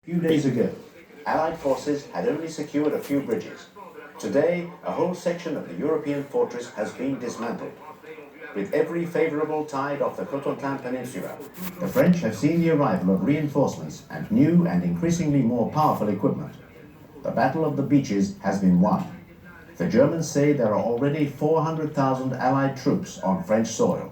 A few days ago, Allied forces had only secured a few bridges. Today, a whole section of the European fortress has been dismantled. With every favourable tide off the Cotentin Peninsula, the French have seen the arrival of reinforcements and new and increasingly more powerful equipment. The Battle of the Beaches has been won. The Germans say there are already 400,000 Allied troops on French soil.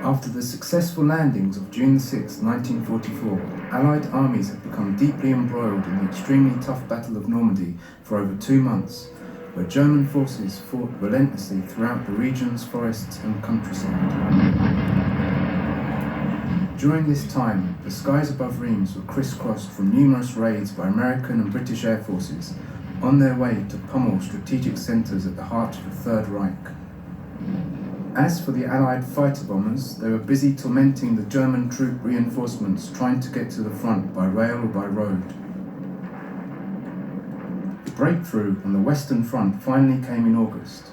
After the successful landings of June 6, 1944, Allied armies had become deeply embroiled in the extremely tough Battle of Normandy for over 2 months, where German forces fought relentlessly throughout the region's forests and countryside. During this time, the skies above Reims were crisscrossed from numerous raids by American and British air forces on their way to pummel strategic centres at the heart of the Third Reich. As for the Allied fighter bombers, they were busy tormenting the German troop reinforcements trying to get to the front by rail or by road. The breakthrough on the Western Front finally came in August.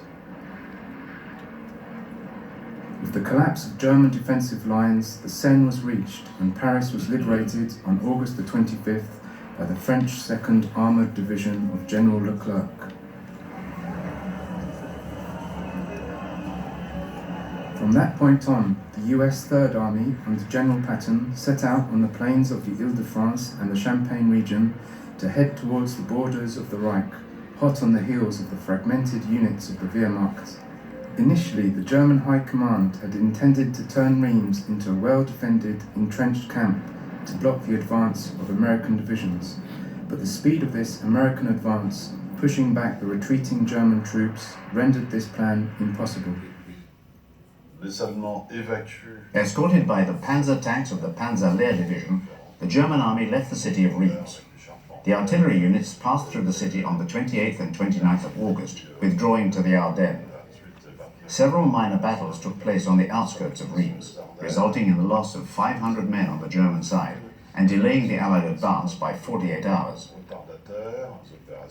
With the collapse of German defensive lines, the Seine was reached and Paris was liberated on August the 25th by the French 2nd Armoured Division of General Leclerc. From that point on, the US Third Army under General Patton set out on the plains of the Ile-de-France and the Champagne region to head towards the borders of the Reich, hot on the heels of the fragmented units of the Wehrmacht. Initially, the German High Command had intended to turn Reims into a well-defended, entrenched camp to block the advance of American divisions, but the speed of this American advance, pushing back the retreating German troops, rendered this plan impossible. Escorted by the panzer tanks of the Panzer Lehr Division, the German army left the city of Reims. The artillery units passed through the city on the 28th and 29th of August, withdrawing to the Ardennes. Several minor battles took place on the outskirts of Reims, resulting in the loss of 500 men on the German side and delaying the Allied advance by 48 hours.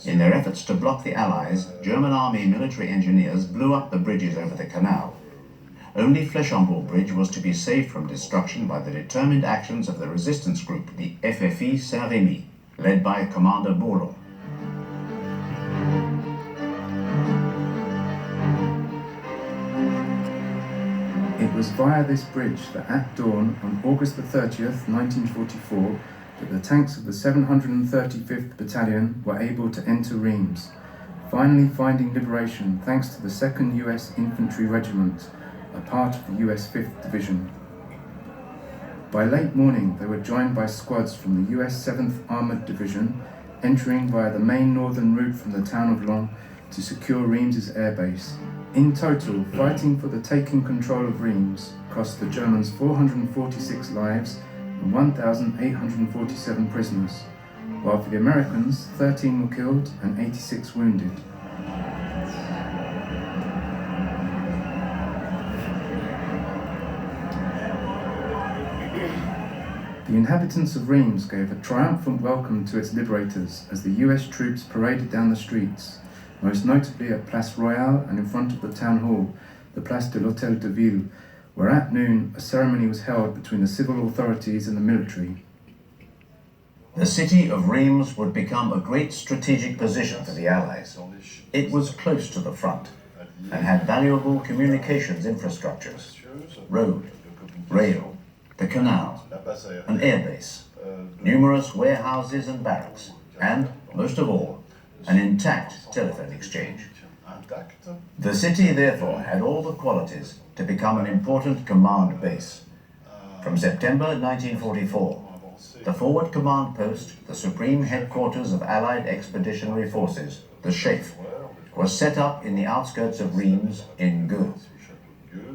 In their efforts to block the Allies, German army military engineers blew up the bridges over the canal. Only Flechambault Bridge was to be saved from destruction by the determined actions of the resistance group, the FFI Saint-Rémy, led by Commander Bourlon. It was via this bridge that at dawn on August the 30th, 1944, that the tanks of the 735th Battalion were able to enter Reims, finally finding liberation thanks to the 2nd US Infantry Regiment, a part of the US 5th Division. By late morning, they were joined by squads from the US 7th Armoured Division, entering via the main northern route from the town of Laon to secure Reims' airbase. In total, fighting for the taking control of Reims cost the Germans 446 lives and 1,847 prisoners, while for the Americans, 13 were killed and 86 wounded. The inhabitants of Reims gave a triumphant welcome to its liberators as the US troops paraded down the streets, most notably at Place Royale and in front of the town hall, the Place de l'Hôtel de Ville, where at noon a ceremony was held between the civil authorities and the military. The city of Reims would become a great strategic position for the Allies. It was close to the front and had valuable communications infrastructures, road, rail, the canal, an airbase, numerous warehouses and barracks, and, most of all, an intact telephone exchange. The city, therefore, had all the qualities to become an important command base. From September 1944, the forward command post, the supreme headquarters of Allied Expeditionary Forces, the Sheaf, was set up in the outskirts of Reims in Gueux,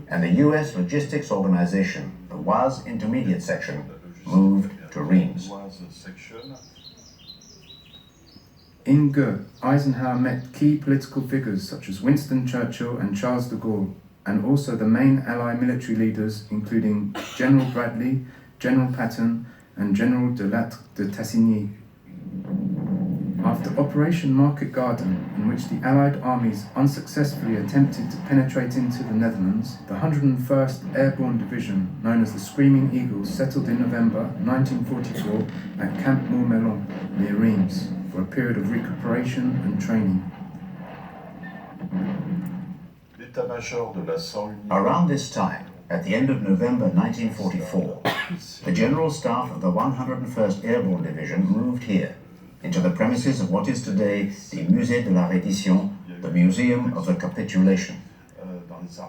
and the US logistics organization, the Oise Intermediate Section, moved to Reims. In Gueux, Eisenhower met key political figures such as Winston Churchill and Charles de Gaulle, and also the main Allied military leaders including General Bradley, General Patton, and General de Lattre de Tassigny. After Operation Market Garden, in which the Allied armies unsuccessfully attempted to penetrate into the Netherlands, the 101st Airborne Division, known as the Screaming Eagles, settled in November 1944 at Camp Mourmelon, near Reims, for a period of recuperation and training. Around this time, at the end of November 1944, the General Staff of the 101st Airborne Division moved here, into the premises of what is today the Musée de la Reddition, the Museum of the Capitulation.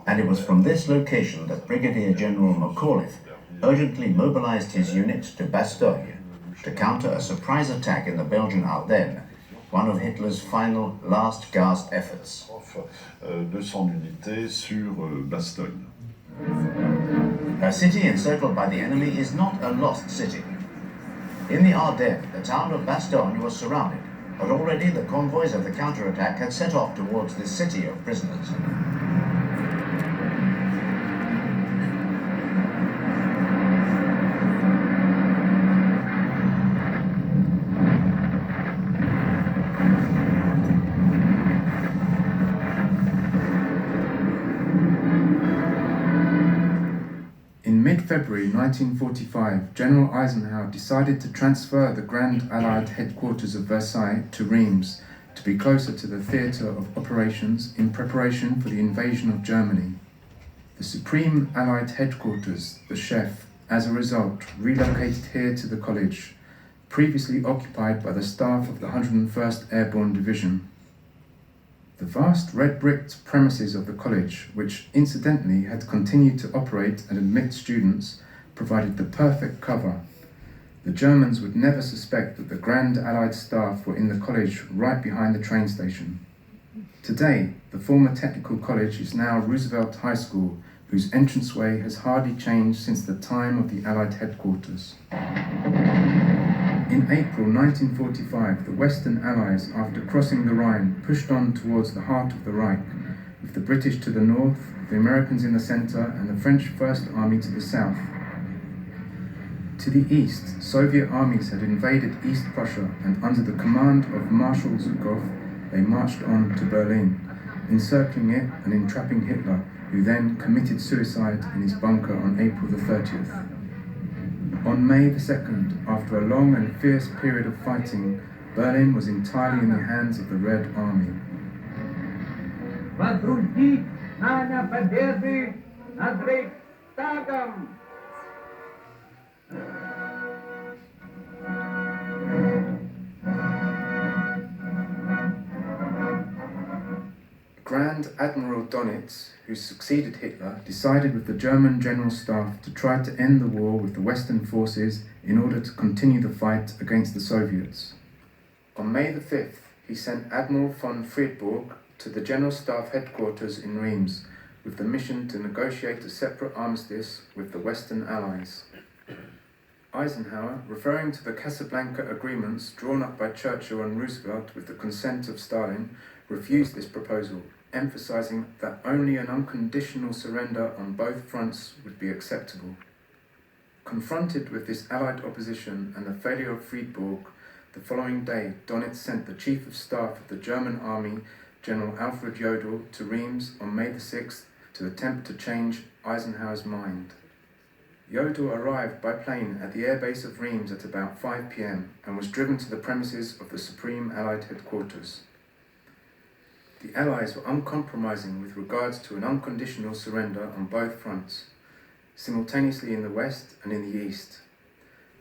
And it was from this location that Brigadier General Macauliffe urgently mobilized his unit to Bastogne to counter a surprise attack in the Belgian Ardennes, one of Hitler's final last-gasp efforts. De son unité sur Bastogne. A city encircled by the enemy is not a lost city. In the Ardennes, the town of Bastogne was surrounded, but already the convoys of the counterattack had set off towards this city of prisoners. In mid-February 1945, General Eisenhower decided to transfer the Grand Allied headquarters of Versailles to Reims to be closer to the theatre of operations in preparation for the invasion of Germany. The Supreme Allied headquarters, the Chef, as a result, relocated here to the college, previously occupied by the staff of the 101st Airborne Division. The vast red-bricked premises of the college, which incidentally had continued to operate and admit students, provided the perfect cover. The Germans would never suspect that the Grand Allied staff were in the college right behind the train station. Today, the former technical college is now Roosevelt High School, whose entranceway has hardly changed since the time of the Allied headquarters. In April 1945, the Western Allies, after crossing the Rhine, pushed on towards the heart of the Reich, with the British to the north, the Americans in the centre, and the French First Army to the south. To the east, Soviet armies had invaded East Prussia, and under the command of Marshal Zhukov, they marched on to Berlin, encircling it and entrapping Hitler, who then committed suicide in his bunker on April the 30th. On May the 2nd, after a long and fierce period of fighting, Berlin was entirely in the hands of the Red Army. Grand Admiral Dönitz, who succeeded Hitler, decided with the German General Staff to try to end the war with the Western forces in order to continue the fight against the Soviets. On May the 5th, he sent Admiral von Friedburg to the General Staff headquarters in Reims with the mission to negotiate a separate armistice with the Western Allies. Eisenhower, referring to the Casablanca agreements drawn up by Churchill and Roosevelt with the consent of Stalin, refused this proposal, emphasizing that only an unconditional surrender on both fronts would be acceptable. Confronted with this Allied opposition and the failure of Friedburg, the following day Dönitz sent the Chief of Staff of the German Army, General Alfred Jodl, to Reims on May the 6th to attempt to change Eisenhower's mind. Jodl arrived by plane at the airbase of Reims at about 5 p.m. and was driven to the premises of the Supreme Allied headquarters. The Allies were uncompromising with regards to an unconditional surrender on both fronts, simultaneously in the west and in the east.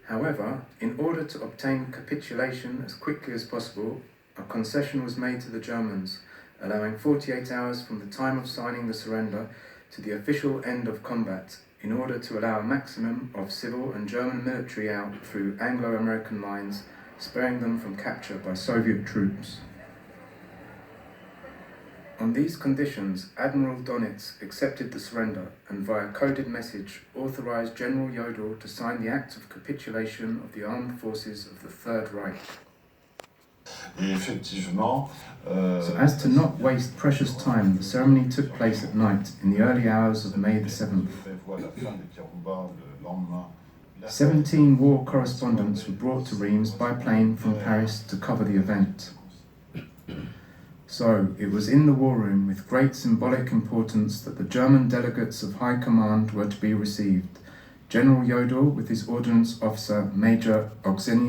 However, in order to obtain capitulation as quickly as possible, a concession was made to the Germans, allowing 48 hours from the time of signing the surrender to the official end of combat, in order to allow a maximum of civil and German military out through Anglo-American lines, sparing them from capture by Soviet troops. On these conditions, Admiral Dönitz accepted the surrender and via coded message authorized General Jodl to sign the act of capitulation of the armed forces of the Third Reich. So as to not waste precious time, the ceremony took place at night in the early hours of May the 7th. 17 war correspondents were brought to Reims by plane from Paris to cover the event. So, it was in the war room with great symbolic importance that the German delegates of high command were to be received. General Jodl with his ordnance officer, Major Auxenius